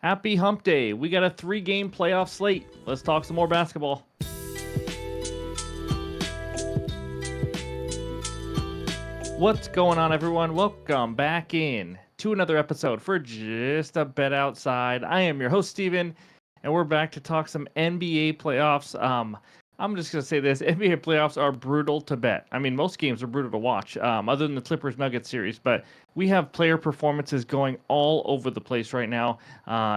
Happy hump day. We got a 3-game playoff slate. Let's talk some more basketball. What's going on, everyone? Welcome back in to another episode for Just a Bet Outside. I am your host, Steven, and we're back to talk some NBA playoffs. I'm just going to say this. NBA playoffs are brutal to bet. I mean, most games are brutal to watch, other than the Clippers-Nuggets series, but we have player performances going all over the place right now.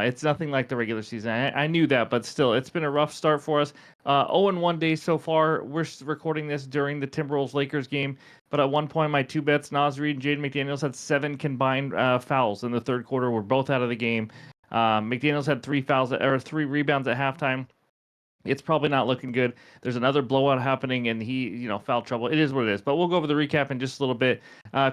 It's nothing like the regular season. I knew that, but still, it's been a rough start for us. 0-1 days so far. We're recording this during the Timberwolves-Lakers game, but at one point, my two bets, Naz Reid and Jaden McDaniels, had 7 combined fouls in the third quarter. We're both out of the game. McDaniels had 3 fouls or 3 rebounds at halftime. It's probably not looking good. There's another blowout happening, and he, foul trouble. It is what it is. But we'll go over the recap in just a little bit.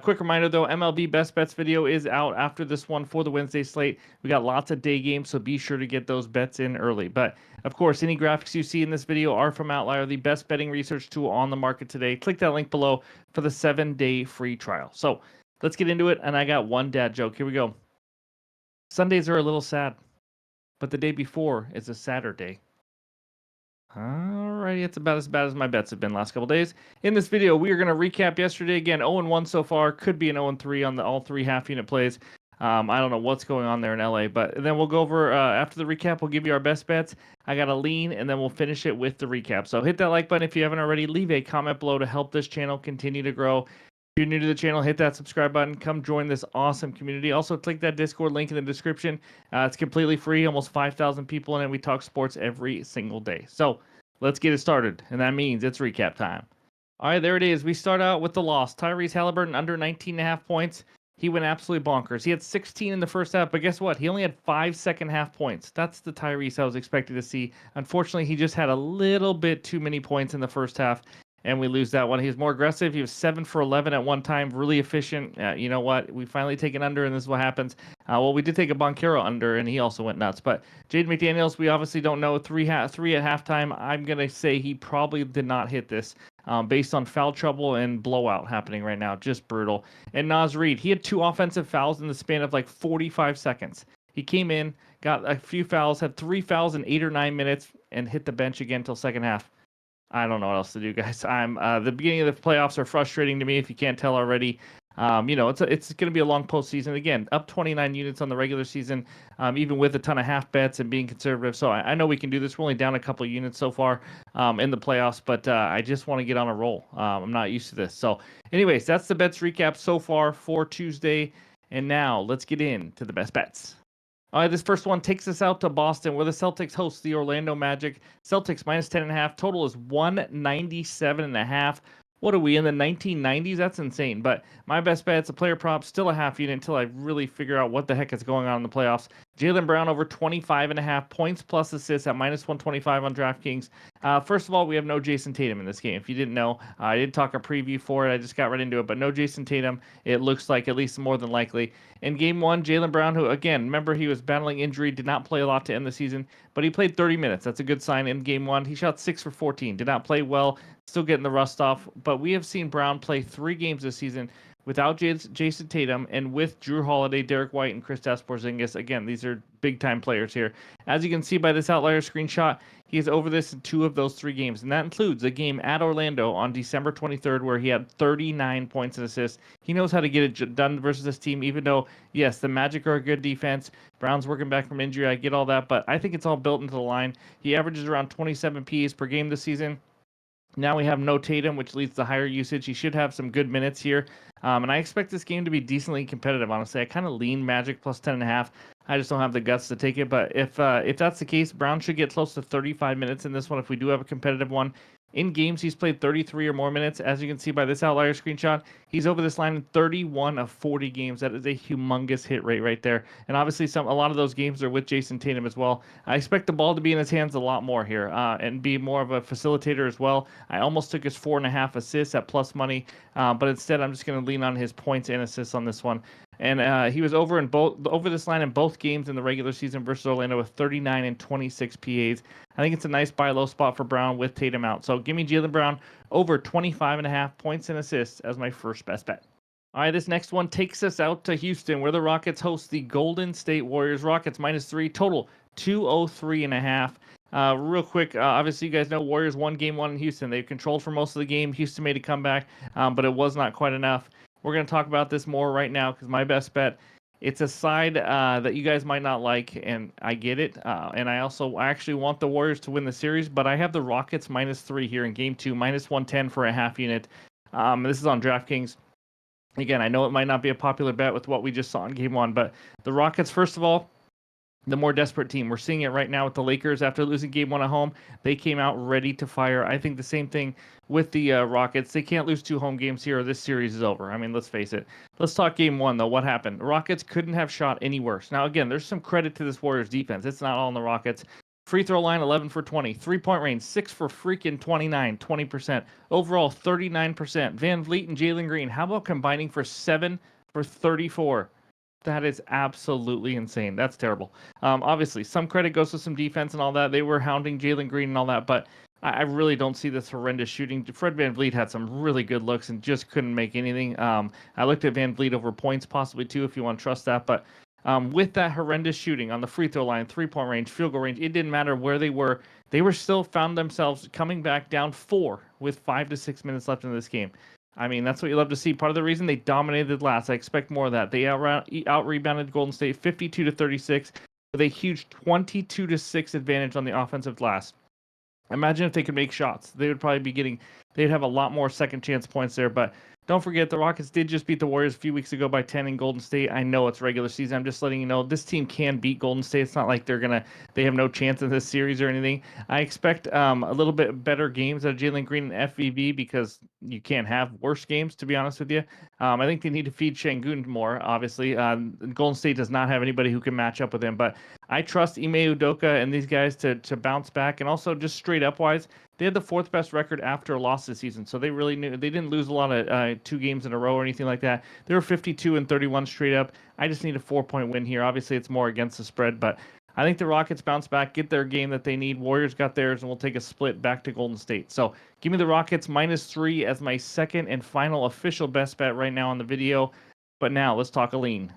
Quick reminder, though, MLB Best Bets video is out after this one for the Wednesday slate. We got lots of day games, so be sure to get those bets in early. But, of course, any graphics you see in this video are from OUTLIER, the best betting research tool on the market today. Click that link below for the 7-day free trial. So let's get into it, and I got one dad joke. Here we go. Sundays are a little sad, but the day before is a Saturday. Alrighty, it's about as bad as my bets have been last couple days. In this video, we are going to recap yesterday. Again, 0-1 so far. Could be an 0-3 on all 3 half-unit plays. I don't know what's going on there in LA, but then we'll go over, after the recap, we'll give you our best bets. I got a lean, and then we'll finish it with the recap. So hit that like button if you haven't already. Leave a comment below to help this channel continue to grow. If you're new to the channel, hit that subscribe button. Come join this awesome community. Also, click that Discord link in the description. It's completely free. Almost 5,000 people in it. We talk sports every single day. So let's get it started, and that means it's recap time. All right, there it is. We start out with the loss. Tyrese Halliburton under 19.5 points. He went absolutely bonkers. He had 16 in the first half, but guess what? He only had 5 second-half points. That's the Tyrese I was expected to see. Unfortunately, he just had a little bit too many points in the first half, and we lose that one. He was more aggressive. He was 7 for 11 at one time, really efficient. You know what? We finally take an under, and this is what happens. Well, we did take a Boncaro under, and he also went nuts. But Jaden McDaniels, we obviously don't know. 3 at halftime. I'm going to say he probably did not hit this based on foul trouble and blowout happening right now. Just brutal. And Naz Reid, he had 2 offensive fouls in the span of like 45 seconds. He came in, got a few fouls, had 3 fouls in 8 or 9 minutes, and hit the bench again until second half. I don't know what else to do, guys. The beginning of the playoffs are frustrating to me, if you can't tell already. It's going to be a long postseason. Again, up 29 units on the regular season, even with a ton of half bets and being conservative. So I know we can do this. We're only down a couple of units so far in the playoffs, but I just want to get on a roll. I'm not used to this. So anyways, that's the bets recap so far for Tuesday. And now let's get into the best bets. All right, this first one takes us out to Boston, where the Celtics host the Orlando Magic. Celtics minus 10.5. Total is 197.5. What are we, in the 1990s? That's insane. But my best bet, it's a player prop, still a half unit until I really figure out what the heck is going on in the playoffs. Jaylen Brown over 25.5 points plus assists at minus 125 on DraftKings. First of all, we have no Jason Tatum in this game. If you didn't know, I did talk a preview for it. I just got right into it, but no Jason Tatum. It looks like, at least more than likely. In game 1, Jaylen Brown, who, again, remember he was battling injury, did not play a lot to end the season, but he played 30 minutes. That's a good sign in game 1. He shot 6 for 14. Did not play well. Still getting the rust off, but we have seen Brown play 3 games this season without Jason Tatum and with Drew Holiday, Derek White, and Kristaps Porzingis. Again, these are big-time players here. As you can see by this outlier screenshot, he's over this in 2 of those 3 games, and that includes a game at Orlando on December 23rd where he had 39 points and assists. He knows how to get it done versus this team, even though, yes, the Magic are a good defense. Brown's working back from injury. I get all that, but I think it's all built into the line. He averages around 27 Ps per game this season. Now we have no Tatum, which leads to higher usage. He should have some good minutes here. And I expect this game to be decently competitive, honestly. I kind of lean Magic plus 10.5. I just don't have the guts to take it. But if that's the case, Brown should get close to 35 minutes in this one if we do have a competitive one. In games, he's played 33 or more minutes. As you can see by this outlier screenshot, he's over this line in 31 of 40 games. That is a humongous hit rate right there. And obviously, a lot of those games are with Jason Tatum as well. I expect the ball to be in his hands a lot more here and be more of a facilitator as well. I almost took his 4.5 assists at plus money, but instead I'm just going to lean on his points and assists on this one. And he was over this line in both games in the regular season versus Orlando with 39 and 26 PAs. I think it's a nice buy low spot for Brown with Tatum out. So give me Jaylen Brown over 25.5 points and assists as my first best bet. All right, this next one takes us out to Houston, where the Rockets host the Golden State Warriors. Rockets -3, total 203.5. Real quick, obviously you guys know Warriors won game one in Houston. They controlled for most of the game. Houston made a comeback, but it was not quite enough. We're going to talk about this more right now because my best bet, it's a side that you guys might not like, and I get it. And I actually want the Warriors to win the series, but I have the Rockets -3 here in game two, -110 for a half unit. This is on DraftKings. Again, I know it might not be a popular bet with what we just saw in game one, but the Rockets, first of all, the more desperate team. We're seeing it right now with the Lakers after losing game one at home. They came out ready to fire. I think the same thing with the Rockets. They can't lose 2 home games here or this series is over. I mean, let's face it. Let's talk game one, though. What happened? The Rockets couldn't have shot any worse. Now, again, there's some credit to this Warriors defense. It's not all on the Rockets. Free throw line, 11 for 20. 3-point range, 6 for freaking 29, 20%. Overall, 39%. Van Vliet and Jalen Green, how about combining for 7 for 34? That is absolutely insane. That's terrible. Obviously, some credit goes to some defense and all that. They were hounding Jalen Green and all that, but I really don't see this horrendous shooting. Fred Van Vliet had some really good looks and just couldn't make anything. I looked at Van Vliet over points possibly too, if you want to trust that, but with that horrendous shooting on the free throw line, 3-point range, field goal range, it didn't matter where they were still found themselves coming back down 4 with 5 to 6 minutes left in this game. I mean, that's what you love to see. Part of the reason they dominated last, I expect more of that. They out-rebounded Golden State 52-36 with a huge 22-6 advantage on the offensive glass. Imagine if they could make shots. They would probably be they'd have a lot more second chance points there, but don't forget the Rockets did just beat the Warriors a few weeks ago by 10 in Golden State. I know it's regular season. I'm just letting you know this team can beat Golden State. It's not like they have no chance in this series or anything. I expect a little bit better games out of Jalen Green and FVV because you can't have worse games, to be honest with you. I think they need to feed Şengün more, obviously. Golden State does not have anybody who can match up with him, but I trust Ime Udoka and these guys to bounce back, and also just straight up wise, they had the 4th best record after a loss this season, so they really knew they didn't lose a lot of 2 games in a row or anything like that. They were 52-31 straight up. I just need a 4-point win here. Obviously, it's more against the spread, but I think the Rockets bounce back, get their game that they need. Warriors got theirs, and we'll take a split back to Golden State. So give me the Rockets -3 as my second and final official best bet right now on the video. But now let's talk a lean.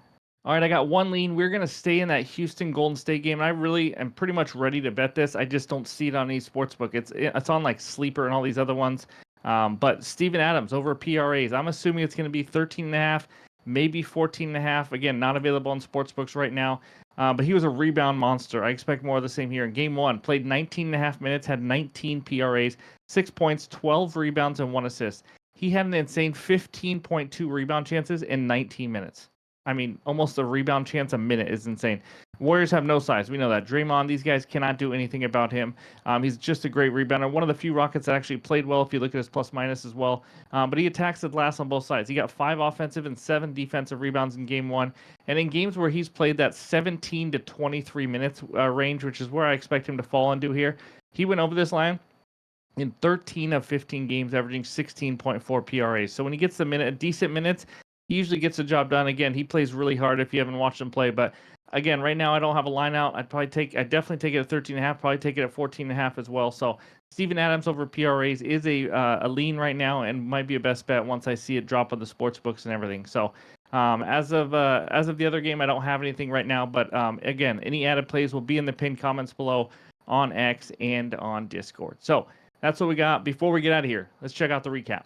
All right, I got one lean. We're going to stay in that Houston Golden State game. I really am pretty much ready to bet this. I just don't see it on any sportsbook. It's on like Sleeper and all these other ones. But Steven Adams over PRAs. I'm assuming it's going to be 13.5, maybe 14.5. Again, not available on sportsbooks right now. But he was a rebound monster. I expect more of the same here. In game one, played 19.5 minutes, had 19 PRAs, 6 points, 12 rebounds, and 1 assist. He had an insane 15.2 rebound chances in 19 minutes. I mean, almost a rebound chance a minute is insane. Warriors have no size. We know that. Draymond, these guys cannot do anything about him. He's just a great rebounder. One of the few Rockets that actually played well if you look at his plus-minus as well. But he attacks the glass on both sides. He got 5 offensive and 7 defensive rebounds in game one. And in games where he's played that 17 to 23 minutes range, which is where I expect him to fall into here, he went over this line in 13 of 15 games, averaging 16.4 PRAs. So when he gets decent minutes, he usually gets the job done. Again, he plays really hard if you haven't watched him play. But again, right now I don't have a line out. I'd definitely take it at 13.5, probably take it at 14.5 as well. So Steven Adams over PRAs is a lean right now and might be a best bet once I see it drop on the sports books and everything. So as of the other game, I don't have anything right now. But again, any added plays will be in the pinned comments below on X and on Discord. So that's what we got. Before we get out of here, let's check out the recap.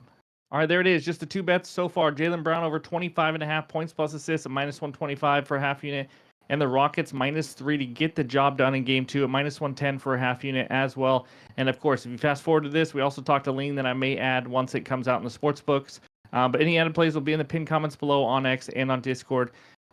All right, there it is. Just the 2 bets so far. Jaylen Brown over 25.5 points plus assists at -125 for a half unit. And the Rockets -3 to get the job done in game 2 at -110 for a half unit as well. And of course, if you fast forward to this, we also talked a lean that I may add once it comes out in the sports books. But any added plays will be in the pinned comments below on X and on Discord.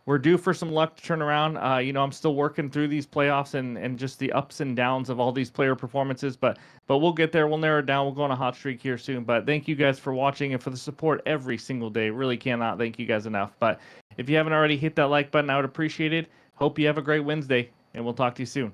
We're due for some luck to turn around. I'm still working through these playoffs and just the ups and downs of all these player performances, but we'll get there. We'll narrow it down. We'll go on a hot streak here soon. But thank you guys for watching and for the support every single day. Really cannot thank you guys enough. But if you haven't already hit that like button, I would appreciate it. Hope you have a great Wednesday, and we'll talk to you soon.